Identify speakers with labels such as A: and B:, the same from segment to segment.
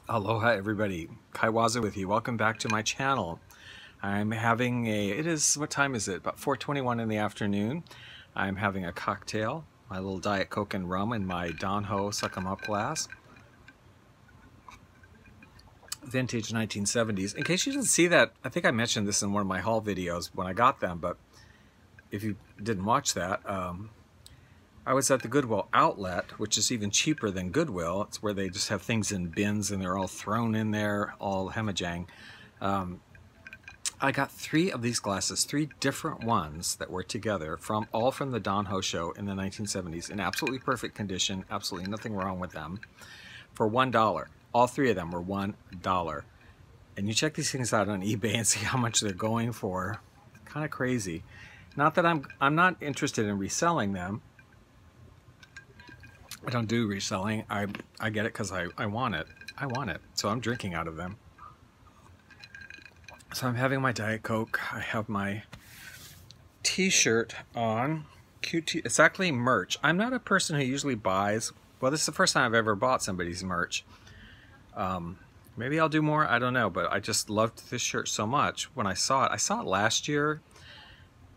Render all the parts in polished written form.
A: Aloha everybody, Kaiwaza with you. Welcome back to my channel. I'm having what time is it? About 4:21 in the afternoon. I'm having a cocktail, my little Diet Coke and rum in my Don Ho Suck 'em Up glass. Vintage 1970s. In case you didn't see that, I think I mentioned this in one of my haul videos when I got them, but if you didn't watch that, I was at the Goodwill outlet, which is even cheaper than Goodwill. It's where they just have things in bins and they're all thrown in there, all hemajang. I got 3 of these glasses, 3 different ones that were together, all from the Don Ho show in the 1970s, in absolutely perfect condition, absolutely nothing wrong with them, for $1. All 3 of them were $1. And you check these things out on eBay and see how much they're going for. Kind of crazy. Not that I'm not interested in reselling them. I don't do reselling. I get it because I want it. I want it. So I'm drinking out of them. So I'm having my Diet Coke. I have my t-shirt on. QT. It's actually merch. I'm not a person who usually buys. Well, this is the first time I've ever bought somebody's merch. Maybe I'll do more. I don't know. But I just loved this shirt so much when I saw it. I saw it last year,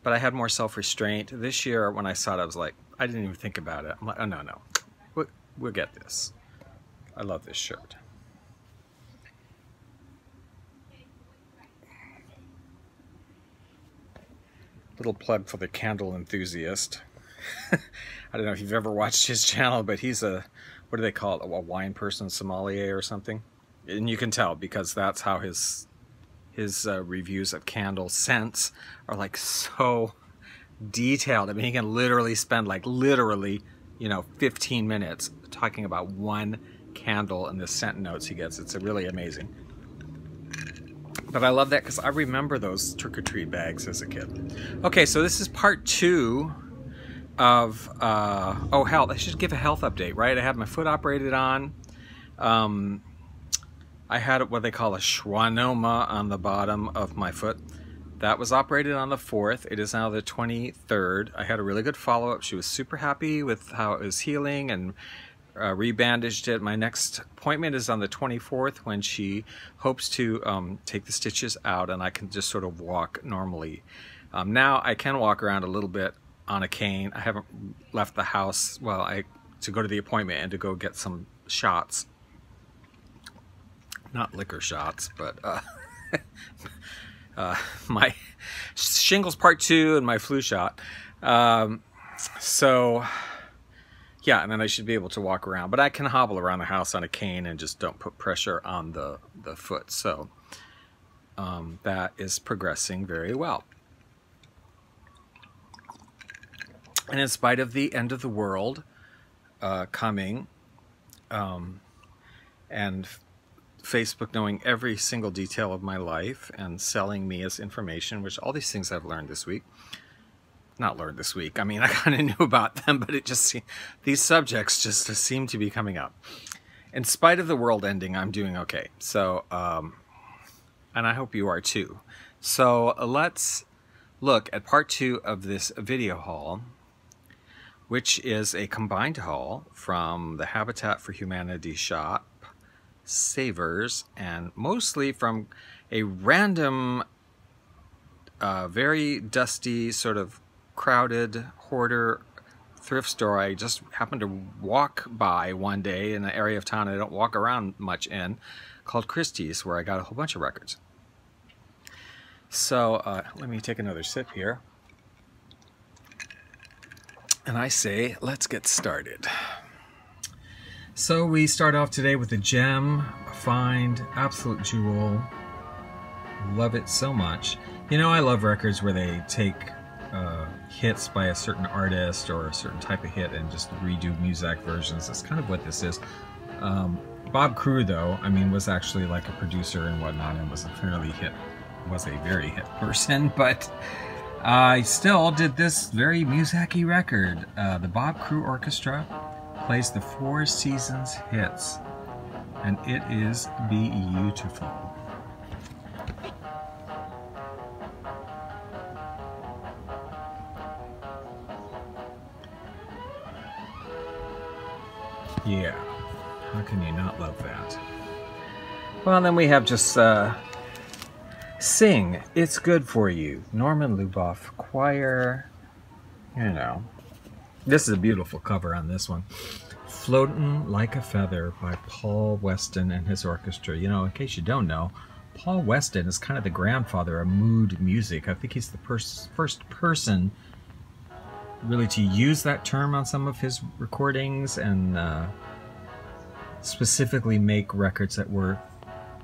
A: but I had more self-restraint. This year, when I saw it, I was like, I didn't even think about it. I'm like, oh, no. We'll get this. I love this shirt. Little plug for the candle enthusiast. I don't know if you've ever watched his channel, but he's what do they call it? A wine person, sommelier or something. And you can tell because that's how his reviews of candle scents are like so detailed. I mean, he can literally spend like 15 minutes talking about one candle and the scent notes he gets. It's really amazing. But I love that because I remember those trick-or-treat bags as a kid. Okay, so this is part 2 of, health. I should give a health update, right? I had my foot operated on. I had what they call a schwannoma on the bottom of my foot. That was operated on the 4th. It is now the 23rd. I had a really good follow-up. She was super happy with how it was healing and rebandaged it. My next appointment is on the 24th when she hopes to take the stitches out and I can just sort of walk normally. Now I can walk around a little bit on a cane. I haven't left the house, to go to the appointment and to go get some shots. Not liquor shots, but my shingles part 2 and my flu shot. So yeah, and then I should be able to walk around, but I can hobble around the house on a cane and just don't put pressure on the foot. So that is progressing very well. And in spite of the end of the world coming, and Facebook knowing every single detail of my life and selling me as information, which all these things I've learned this week. Not learned this week. I mean, I kind of knew about them, but these subjects just seem to be coming up. In spite of the world ending, I'm doing okay. So, and I hope you are too. So let's look at part 2 of this video haul, which is a combined haul from the Habitat for Humanity shop, Savers, and mostly from a random, very dusty, sort of crowded hoarder thrift store I just happened to walk by one day in an area of town I don't walk around much in, called Christy's, where I got a whole bunch of records. So let me take another sip here. And I say, let's get started. So we start off today with a gem, a find, absolute jewel. Love it so much. You know, I love records where they take hits by a certain artist or a certain type of hit and just redo Muzak versions. That's kind of what this is. Bob Crew, though, I mean, was actually like a producer and whatnot and was a very hit person, but I still did this very Muzak-y record. The Bob Crew Orchestra plays the 4 Seasons hits, and it is beautiful. Yeah, how can you not love that? Well, then we have just Sing, It's Good For You, Norman Luboff Choir. You know, this is a beautiful cover on this one. Floatin' Like a Feather by Paul Weston and his orchestra. You know, in case you don't know, Paul Weston is kind of the grandfather of mood music. I think he's the first person really to use that term on some of his recordings and specifically make records that were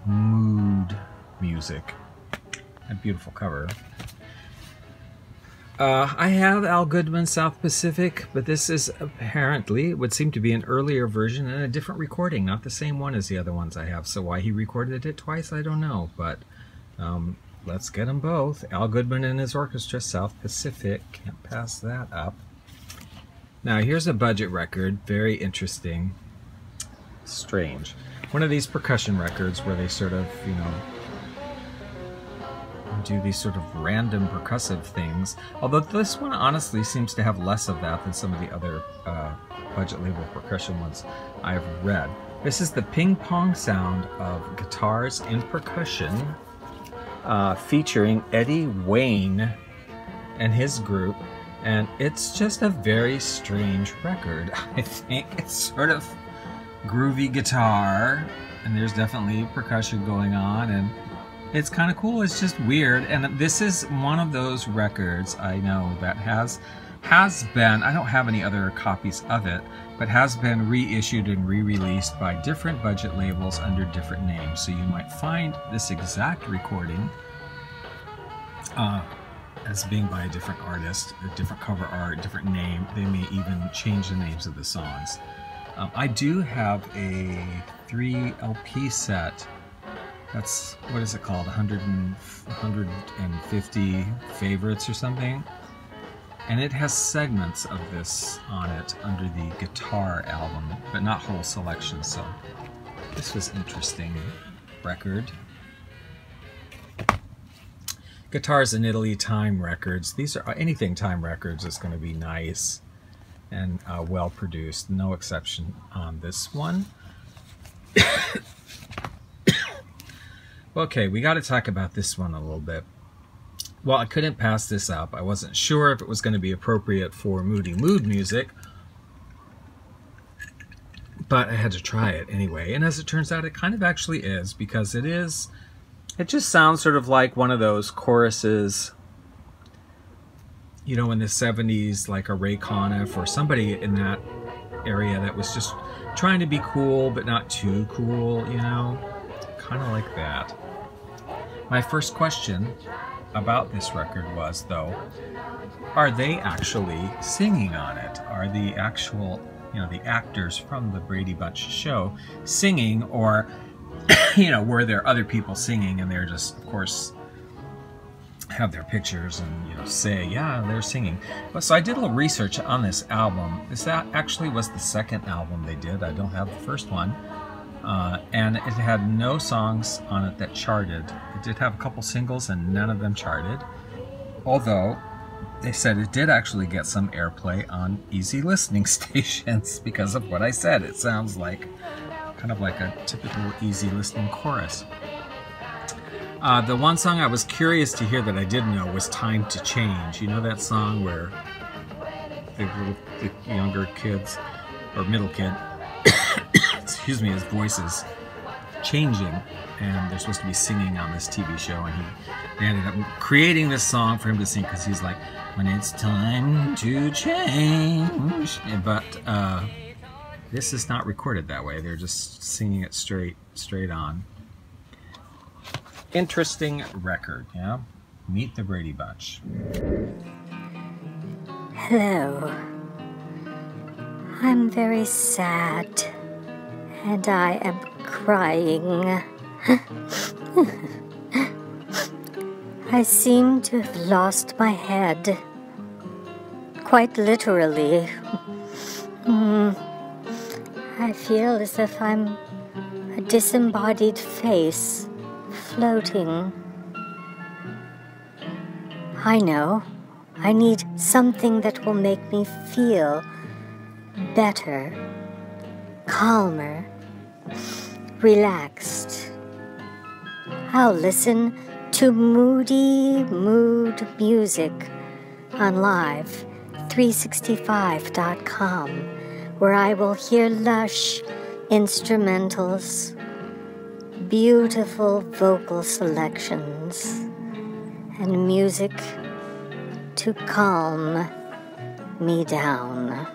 A: mood music. A beautiful cover. I have Al Goodman's South Pacific, but this is apparently, would seem to be an earlier version and a different recording, not the same one as the other ones I have. So why he recorded it twice, I don't know. But let's get them both. Al Goodman and his orchestra, South Pacific. Can't pass that up. Now here's a budget record, very interesting, strange. One of these percussion records where they sort of, you know, do these sort of random percussive things. Although this one honestly seems to have less of that than some of the other budget label percussion ones I've read. This is the ping pong sound of guitars in percussion, featuring Eddie Wayne and his group, and it's just a very strange record. I think it's sort of groovy guitar, and there's definitely percussion going on, and it's kind of cool. It's just weird, and this is one of those records I know that has been, I don't have any other copies of it, but has been reissued and re-released by different budget labels under different names. So you might find this exact recording as being by a different artist, a different cover art, different name. They may even change the names of the songs. I do have a 3 LP set. That's, what is it called, 150 favorites or something? And it has segments of this on it under the guitar album, but not whole selections, so this was interesting record. Guitars in Italy, Time Records. These are, anything Time Records is going to be nice and well produced, no exception on this one. Okay, we got to talk about this one a little bit. Well, I couldn't pass this up. I wasn't sure if it was going to be appropriate for moody mood music, but I had to try it anyway. And as it turns out, it kind of actually is, because it just sounds sort of like one of those choruses, you know, in the 70s, like a Ray Conniff or somebody in that area that was just trying to be cool, but not too cool, you know, kind of like that. My first question about this record was, though, are they actually singing on it? Are the actual, you know, the actors from the Brady Bunch show singing, or, you know, were there other people singing and they're just, of course, have their pictures and, you know, say, yeah, they're singing. But so I did a little research on this album. This actually was the second album they did. I don't have the first one. And it had no songs on it that charted. It did have a couple singles and none of them charted. Although they said it did actually get some airplay on easy listening stations because of what I said. It sounds like kind of like a typical easy listening chorus. The one song I was curious to hear that I didn't know was Time to Change. You know that song where the younger kids, or middle kid, excuse me, his voice is changing, and they're supposed to be singing on this TV show, and they ended up creating this song for him to sing because he's like, when it's time to change. But this is not recorded that way. They're just singing it straight on. Interesting record, yeah? Meet the Brady Bunch.
B: Hello. I'm very sad, and I am crying. I seem to have lost my head. Quite literally. I feel as if I'm a disembodied face floating. I know. I need something that will make me feel better, calmer, relaxed, I'll listen to Moody Mood Music on Live365.com, where I will hear lush instrumentals, beautiful vocal selections, and music to calm me down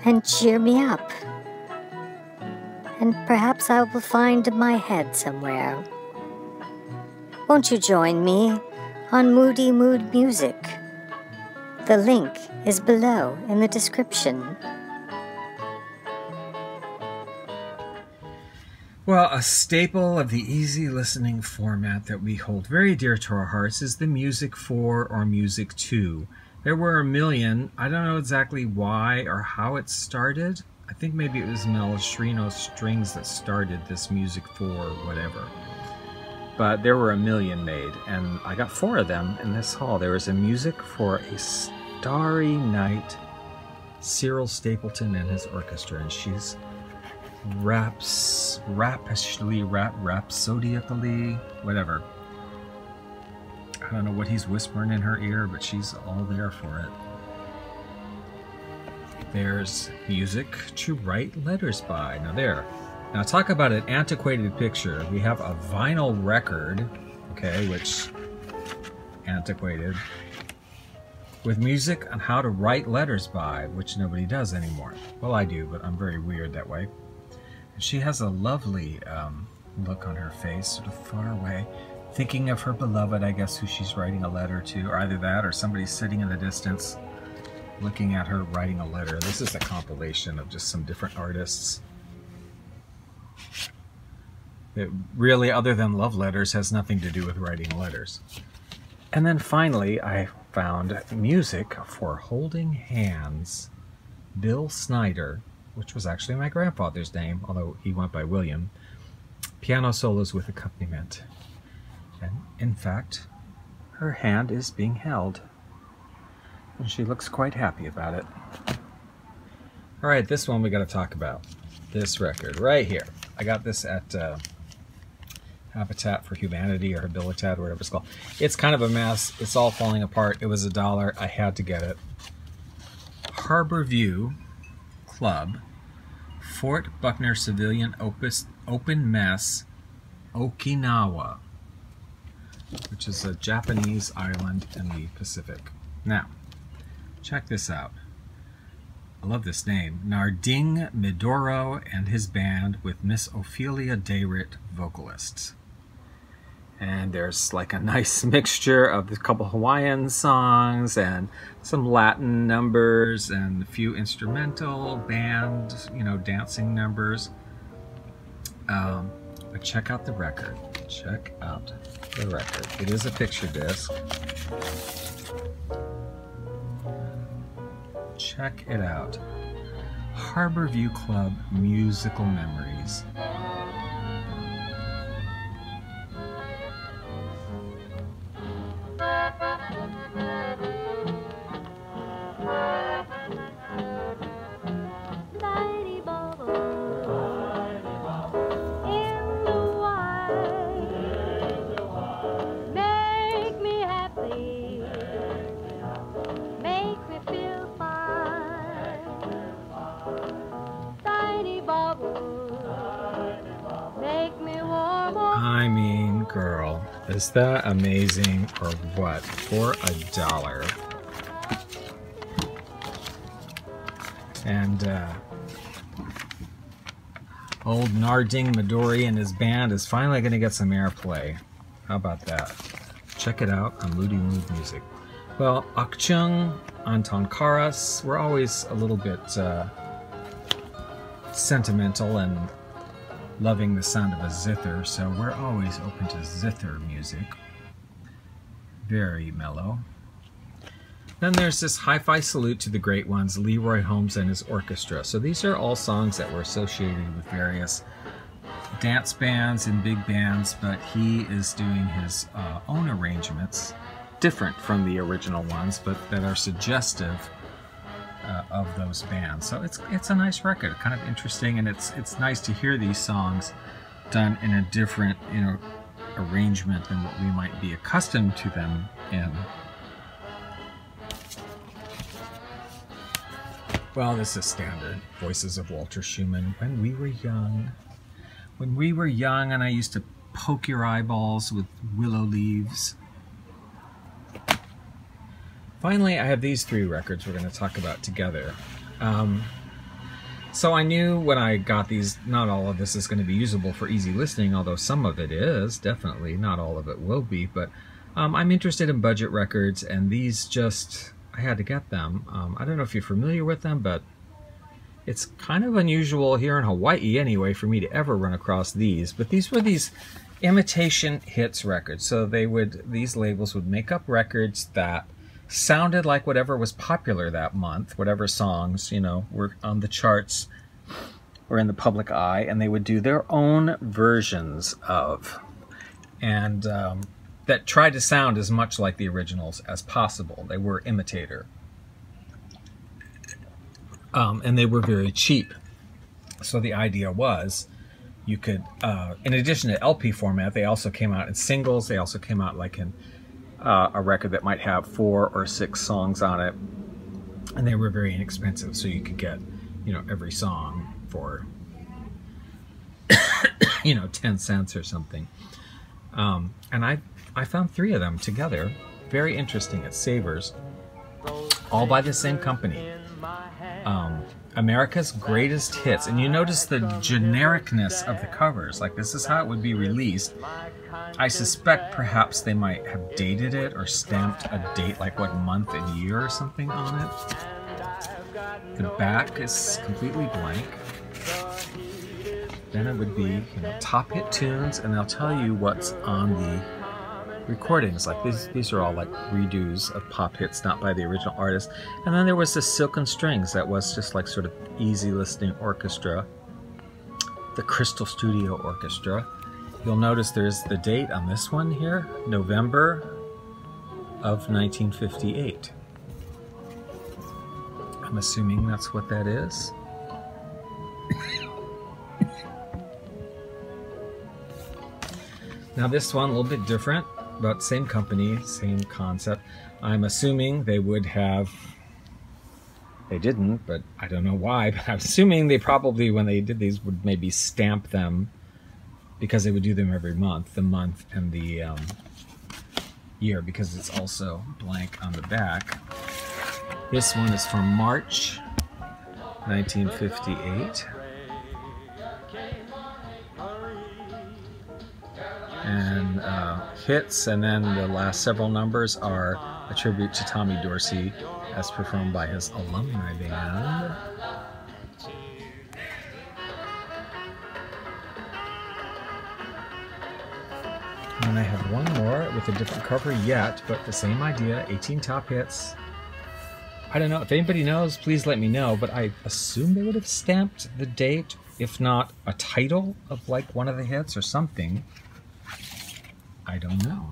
B: and cheer me up. And perhaps I will find my head somewhere. Won't you join me on Moody Mood Music? The link is below in the description.
A: Well, a staple of the easy listening format that we hold very dear to our hearts is the music for or music to. There were a million. I don't know exactly why or how it started. I think maybe it was Melostrino strings that started this music for whatever. But there were a million made, and I got 4 of them in this haul. There was a music for a starry night, Cyril Stapleton and his orchestra, and she's rhapsodically, whatever. I don't know what he's whispering in her ear, but she's all there for it. There's music to write letters by. Now talk about an antiquated picture. We have a vinyl record, okay, which antiquated, with music on how to write letters by, which nobody does anymore. Well, I do, but I'm very weird that way. And she has a lovely look on her face, sort of far away, thinking of her beloved, I guess, who she's writing a letter to, or either that or somebody sitting in the distance looking at her writing a letter. This is a compilation of just some different artists. It really, other than love letters, has nothing to do with writing letters. And then finally, I found music for Holding Hands, Bill Snyder, which was actually my grandfather's name, although he went by William. Piano solos with accompaniment. And in fact, her hand is being held, and she looks quite happy about it. All right, this one we got to talk about. This record right here. I got this at Habitat for Humanity or Habilitat, or whatever it's called. It's kind of a mess. It's all falling apart. It was $1. I had to get it. Harbor View Club, Fort Buckner Civilian Open Mess, Okinawa, which is a Japanese island in the Pacific. Now, check this out. I love this name. Narding Midoro and his band with Miss Ophelia Dayrit vocalists. And there's like a nice mixture of a couple Hawaiian songs and some Latin numbers and a few instrumental band, dancing numbers. But check out the record. Check out the record. It is a picture disc. Check it out. Harbor View Club Musical Memories. I mean, girl, is that amazing or what? For $1. And old Narding Midori and his band is finally going to get some airplay. How about that? Check it out on Moody Mood Music. Well, Akchung, Anton Karas, we're always a little bit sentimental and loving the sound of a zither, so we're always open to zither music. Very mellow. Then there's this hi-fi salute to the great ones, Leroy Holmes and his orchestra. So these are all songs that were associated with various dance bands and big bands, but he is doing his own arrangements, different from the original ones, but that are suggestive of those bands. So it's a nice record, kind of interesting, and it's nice to hear these songs done in a different, arrangement than what we might be accustomed to them in. Well, this is standard. Voices of Walter Schumann. When we were young. When we were young and I used to poke your eyeballs with willow leaves. Finally, I have these 3 records we're going to talk about together. So I knew when I got these, not all of this is going to be usable for easy listening, although some of it is, definitely. Not all of it will be, but I'm interested in budget records, and these just, I had to get them. I don't know if you're familiar with them, but it's kind of unusual here in Hawaii anyway for me to ever run across these. But these were these imitation hits records. So these labels would make up records that sounded like whatever was popular that month, whatever songs, you know, were on the charts or in the public eye, and they would do their own versions of, and that tried to sound as much like the originals as possible. They were imitator. And they were very cheap. So the idea was you could, in addition to LP format, they also came out in singles. They also came out like in a record that might have 4 or 6 songs on it, and they were very inexpensive, so you could get, you know, every song for you know, 10 cents or something. And I found 3 of them together, very interesting, at Savers, all by the same company. America's Greatest Hits, and you notice the genericness of the covers, like this is how it would be released. I suspect perhaps they might have dated it or stamped a date, like what month and year or something on it. The back is completely blank. Then it would be, you know, top hit tunes, and they'll tell you what's on the recordings. Like these are all like redos of pop hits, not by the original artist. And then there was the Silken Strings that was just like sort of easy listening orchestra, the Crystal Studio Orchestra. You'll notice there's the date on this one here, November of 1958. I'm assuming that's what that is. Now this one, a little bit different, but same company, same concept. I'm assuming they would have, they didn't, but I don't know why, but I'm assuming they probably, when they did these, would maybe stamp them, because they would do them every month, the month and the year, because it's also blank on the back. This one is from March 1958. And hits, and then the last several numbers are a tribute to Tommy Dorsey as performed by his alumni band. And I have one more with a different cover yet, but the same idea, 18 top hits. I don't know, if anybody knows, please let me know, but I assume they would have stamped the date, if not a title of like one of the hits or something. I don't know.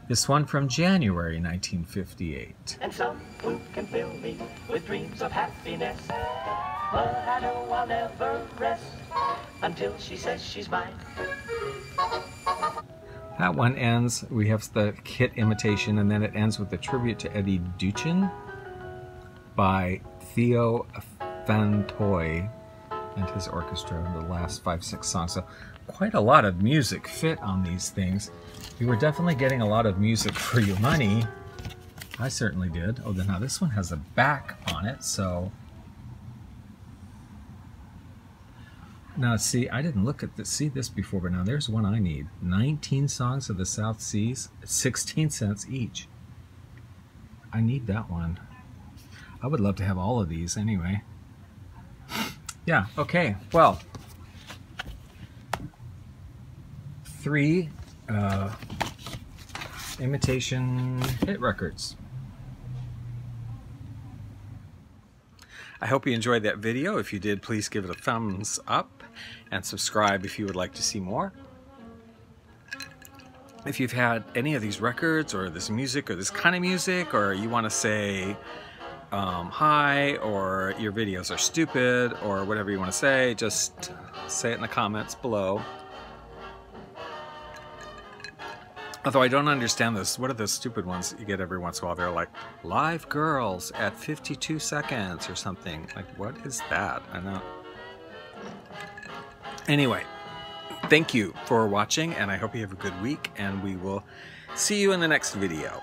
A: This one from January 1958.
C: And someone can fill me with dreams of happiness, but I know I'll never rest until she says she's mine.
A: That one ends, we have the hit imitation, and then it ends with a tribute to Eddie Duchin by Theo Fantoy and his orchestra, the last 5-6 songs. So quite a lot of music fit on these things. You were definitely getting a lot of music for your money. I certainly did. Oh, now this one has a back on it, so now see, I didn't look at this, see this before, but now there's one I need. 19 songs of the South Seas, 16 cents each. I need that one. I would love to have all of these anyway. Yeah, okay, well, 3 imitation hit records. I hope you enjoyed that video. If you did, please give it a thumbs up and subscribe if you would like to see more. If you've had any of these records or this music or this kind of music, or you want to say hi, or your videos are stupid, or whatever you want to say, just say it in the comments below. Although I don't understand this. What are those stupid ones you get every once in a while? They're like, live girls at 52 seconds or something. Like, what is that? I know. Anyway, thank you for watching, and I hope you have a good week, and we will see you in the next video.